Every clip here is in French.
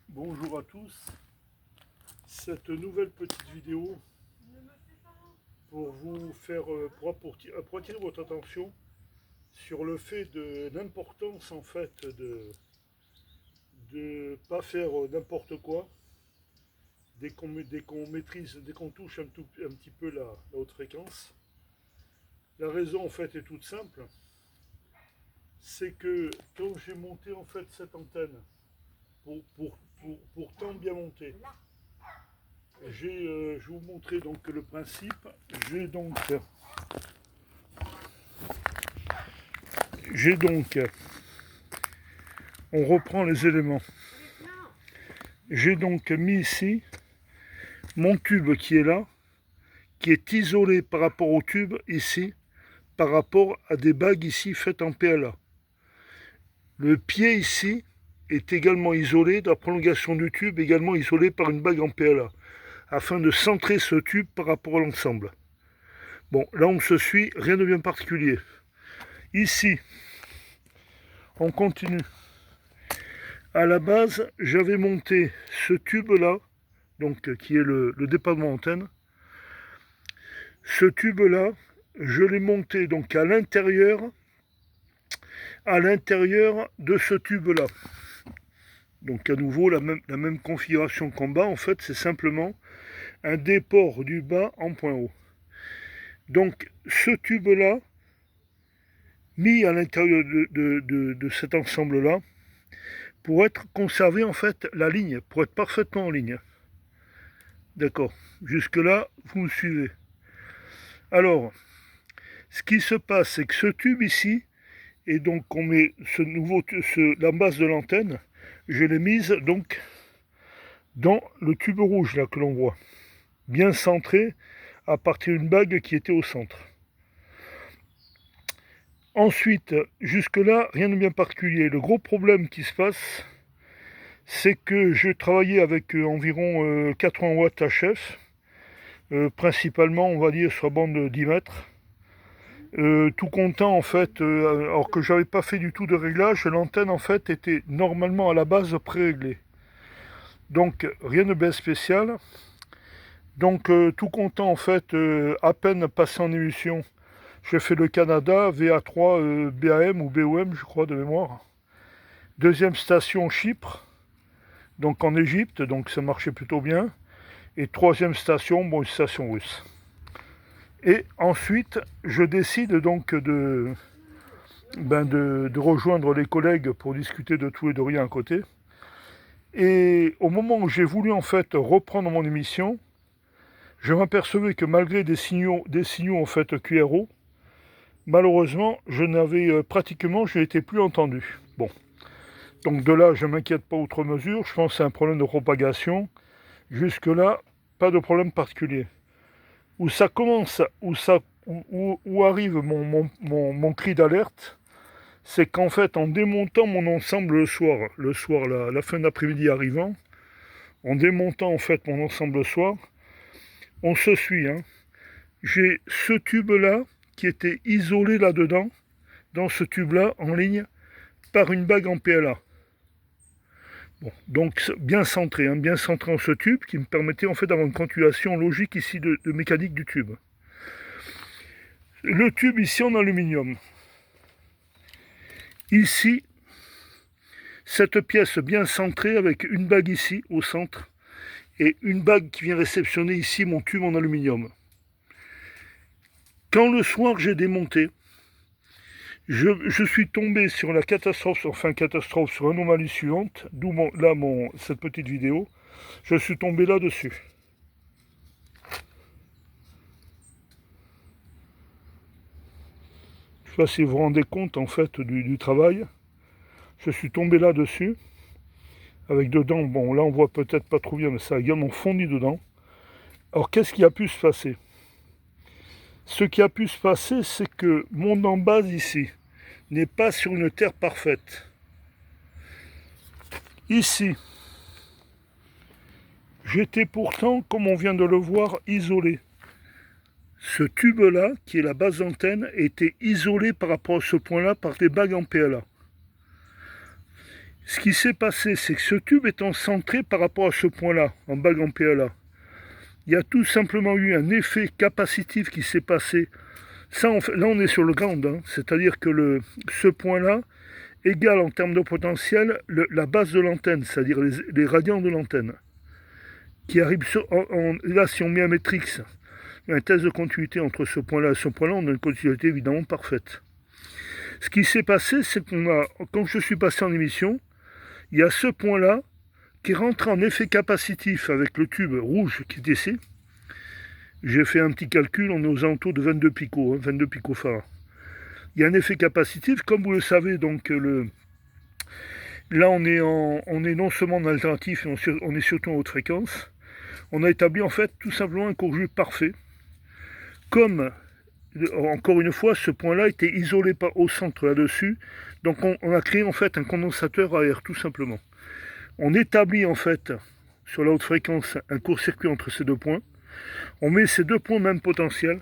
Bonjour à tous. Cette nouvelle petite vidéo pour vous faire pour attirer votre attention sur le fait de l'importance en fait de pas faire n'importe quoi dès qu'on maîtrise, dès qu'on touche un petit peu la haute fréquence. La raison en fait est toute simple, c'est que quand j'ai monté en fait cette antenne pour tant bien monter, je vais vous montrer donc le principe. On reprend les éléments. J'ai donc mis ici mon tube qui est là, qui est isolé par rapport au tube ici, par rapport à des bagues ici faites en PLA. Le pied ici est également isolé, de la prolongation du tube également isolé par une bague en PLA, afin de centrer ce tube par rapport à l'ensemble. Bon, là on se suit, rien de bien particulier. Ici, on continue. À la base, j'avais monté ce tube-là, donc qui est le département antenne. Ce tube-là, je l'ai monté donc à l'intérieur de ce tube-là. Donc à nouveau, la même configuration qu'en bas, en fait, c'est simplement un déport du bas en point haut. Donc ce tube-là, mis à l'intérieur de cet ensemble-là, pour être conservé en fait la ligne, pour être parfaitement en ligne. D'accord, jusque-là, vous me suivez. Alors, ce qui se passe, c'est que ce tube ici, et donc on met la base de l'antenne, je l'ai mise donc dans le tube rouge là que l'on voit, bien centré à partir d'une bague qui était au centre. Ensuite, jusque-là, rien de bien particulier. Le gros problème qui se passe, c'est que je travaillais avec environ 80 watts HF, principalement, on va dire, sur la bande de 10 mètres. Tout comptant, en fait, alors que j'avais pas fait du tout de réglage, l'antenne, en fait, était normalement à la base pré-réglée. Donc, rien de bien spécial. Donc, tout comptant, en fait, à peine passé en émission, j'ai fait le Canada, VA3, BAM ou BOM, je crois, de mémoire. Deuxième station, Chypre, donc en Égypte, donc ça marchait plutôt bien. Et troisième station, bon, une station russe. Et ensuite, je décide donc de rejoindre les collègues pour discuter de tout et de rien à côté. Et au moment où j'ai voulu en fait reprendre mon émission, je m'apercevais que malgré des signaux en fait QRO, malheureusement, je n'étais plus entendu. Bon, donc de là, je ne m'inquiète pas outre mesure. Je pense que c'est un problème de propagation. Jusque-là, pas de problème particulier. Où ça commence, où arrive mon cri d'alerte, c'est qu'en fait, en démontant mon ensemble le soir, la fin d'après-midi arrivant, en démontant en fait mon ensemble le soir, on se suit. J'ai ce tube-là qui était isolé là-dedans, dans ce tube-là, en ligne, par une bague en PLA. Bon, donc bien centré en ce tube qui me permettait en fait d'avoir une continuation logique ici de mécanique du tube. Le tube ici en aluminium. Ici, cette pièce bien centrée avec une bague ici au centre et une bague qui vient réceptionner ici mon tube en aluminium. Quand le soir j'ai démonté, je suis tombé sur la catastrophe, sur l'anomalie suivante, d'où cette petite vidéo. Je suis tombé là-dessus. Je ne sais pas si vous vous rendez compte en fait du travail. Je suis tombé là-dessus. Avec dedans, bon là on voit peut-être pas trop bien, mais ça a également fondu dedans. Alors qu'est-ce qui a pu se passer? Ce qui a pu se passer, c'est que mon embase ici n'est pas sur une terre parfaite. Ici, j'étais pourtant, comme on vient de le voir, isolé. Ce tube-là, qui est la base d'antenne, était isolé par rapport à ce point-là par des bagues en PLA. Ce qui s'est passé, c'est que ce tube étant centré par rapport à ce point-là, en bague en PLA, il y a tout simplement eu un effet capacitif qui s'est passé. Ça, là, on est sur le ground, hein, c'est-à-dire que ce point-là égale en termes de potentiel la base de l'antenne, c'est-à-dire les radians de l'antenne, qui arrivent là, si on met un matrix, un test de continuité entre ce point-là et ce point-là, on a une continuité évidemment parfaite. Ce qui s'est passé, c'est quand je suis passé en émission, il y a ce point-là qui rentre en effet capacitif avec le tube rouge qui est ici. J'ai fait un petit calcul, on est aux alentours de 22 picots, 22 picofards. Il y a un effet capacitif, comme vous le savez, donc là on est non seulement en alternatif, on est surtout en haute fréquence. On a établi en fait tout simplement un court jus parfait. Comme, encore une fois, ce point-là était isolé au centre là-dessus, donc on a créé en fait un condensateur à air tout simplement. On établit en fait sur la haute fréquence un court-circuit entre ces deux points. On met ces deux points au même potentiel.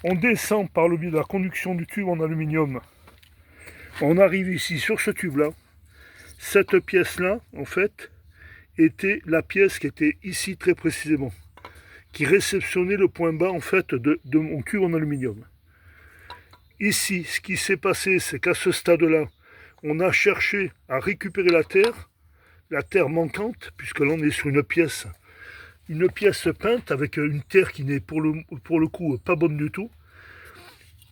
On descend par le biais de la conduction du tube en aluminium. On arrive ici sur ce tube-là. Cette pièce-là, en fait, était la pièce qui était ici très précisément, qui réceptionnait le point bas en fait de mon tube en aluminium. Ici, ce qui s'est passé, c'est qu'à ce stade-là, on a cherché à récupérer la terre manquante, puisque là on est sur une pièce peinte avec une terre qui n'est pour le coup pas bonne du tout.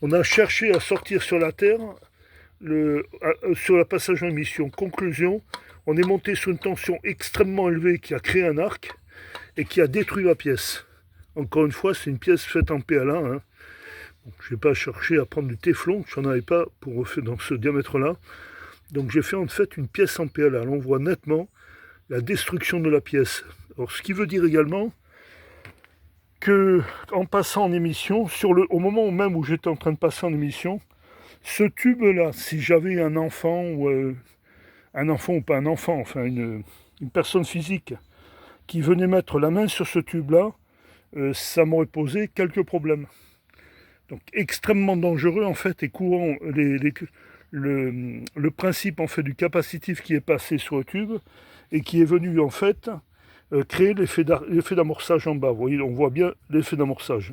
On a cherché à sortir sur la terre, sur la passage en émission. Conclusion, on est monté sur une tension extrêmement élevée qui a créé un arc et qui a détruit la pièce. Encore une fois, c'est une pièce faite en PLA. Hein. Je ne vais pas chercher à prendre du téflon, je n'en avais pas pour refaire dans ce diamètre-là. Donc j'ai fait en fait une pièce en PLA. Là on voit nettement la destruction de la pièce. Alors, ce qui veut dire également que, en passant en émission, au moment même où j'étais en train de passer en émission, ce tube-là, si j'avais un enfant ou pas un enfant, enfin une personne physique qui venait mettre la main sur ce tube-là, ça m'aurait posé quelques problèmes. Donc extrêmement dangereux en fait et courant le principe en fait du capacitif qui est passé sur le tube et qui est venu en fait créer l'effet d'amorçage en bas. Vous voyez, on voit bien l'effet d'amorçage.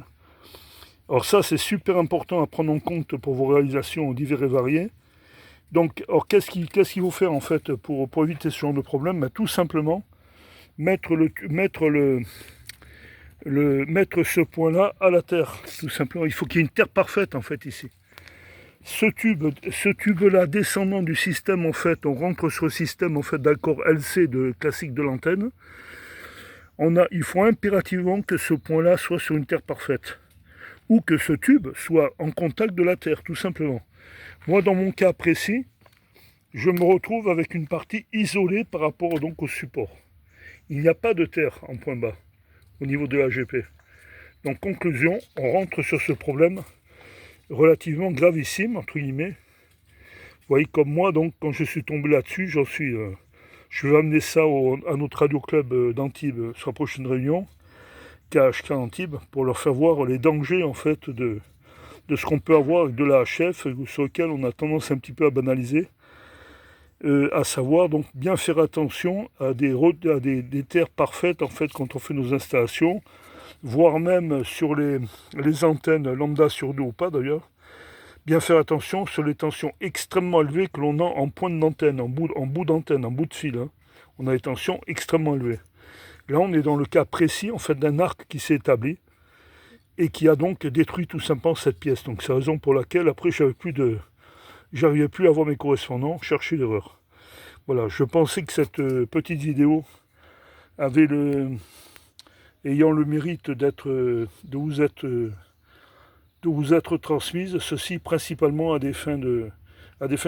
Alors ça, c'est super important à prendre en compte pour vos réalisations diverses et variées. Donc, alors qu'est-ce qu'il faut faire en fait pour éviter ce genre de problème? Tout simplement mettre ce point-là à la terre. Tout simplement, il faut qu'il y ait une terre parfaite en fait ici. Ce tube-là descendant du système, en fait, on rentre sur le système en fait d'accord LC classique de l'antenne. Il faut impérativement que ce point-là soit sur une terre parfaite. Ou que ce tube soit en contact de la terre, tout simplement. Moi, dans mon cas précis, je me retrouve avec une partie isolée par rapport donc au support. Il n'y a pas de terre en point bas au niveau de l'AGP. Donc, conclusion, on rentre sur ce problème relativement gravissime, entre guillemets. Vous voyez, comme moi, donc, quand je suis tombé là-dessus, je vais amener ça à notre radio club d'Antibes sur la prochaine réunion, KHK Antibes, pour leur faire voir les dangers, en fait, de ce qu'on peut avoir avec de la HF, sur lequel on a tendance un petit peu à banaliser, à savoir, donc, bien faire attention à des terres parfaites, en fait, quand on fait nos installations, voire même sur les antennes lambda sur 2 ou pas d'ailleurs, bien faire attention sur les tensions extrêmement élevées que l'on a en pointe d'antenne, en bout d'antenne, en bout de fil. Hein. On a des tensions extrêmement élevées. Là, on est dans le cas précis en fait d'un arc qui s'est établi et qui a donc détruit tout simplement cette pièce. Donc c'est la raison pour laquelle après j'arrivais plus à voir mes correspondants, chercher l'erreur. Voilà, je pensais que cette petite vidéo avait ayant le mérite de vous être transmise, ceci principalement à des fins de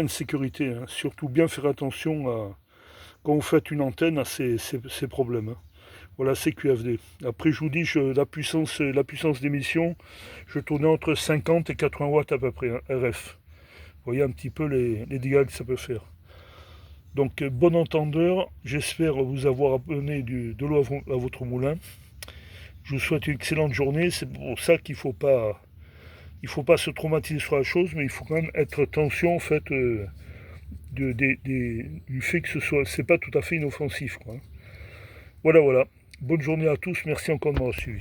sécurité. Hein. Surtout bien faire attention quand vous faites une antenne à ces problèmes. Hein. Voilà, c'est QFD. Après, je vous dis, la puissance d'émission, je tournais entre 50 et 80 watts à peu près, hein, RF. Vous voyez un petit peu les dégâts que ça peut faire. Donc, bon entendeur, j'espère vous avoir donné de l'eau à votre moulin. Je vous souhaite une excellente journée. C'est pour ça qu'il ne faut pas se traumatiser sur la chose, mais il faut quand même être attention en fait du fait que c'est pas tout à fait inoffensif, quoi. Voilà, voilà. Bonne journée à tous, merci encore de m'avoir suivi.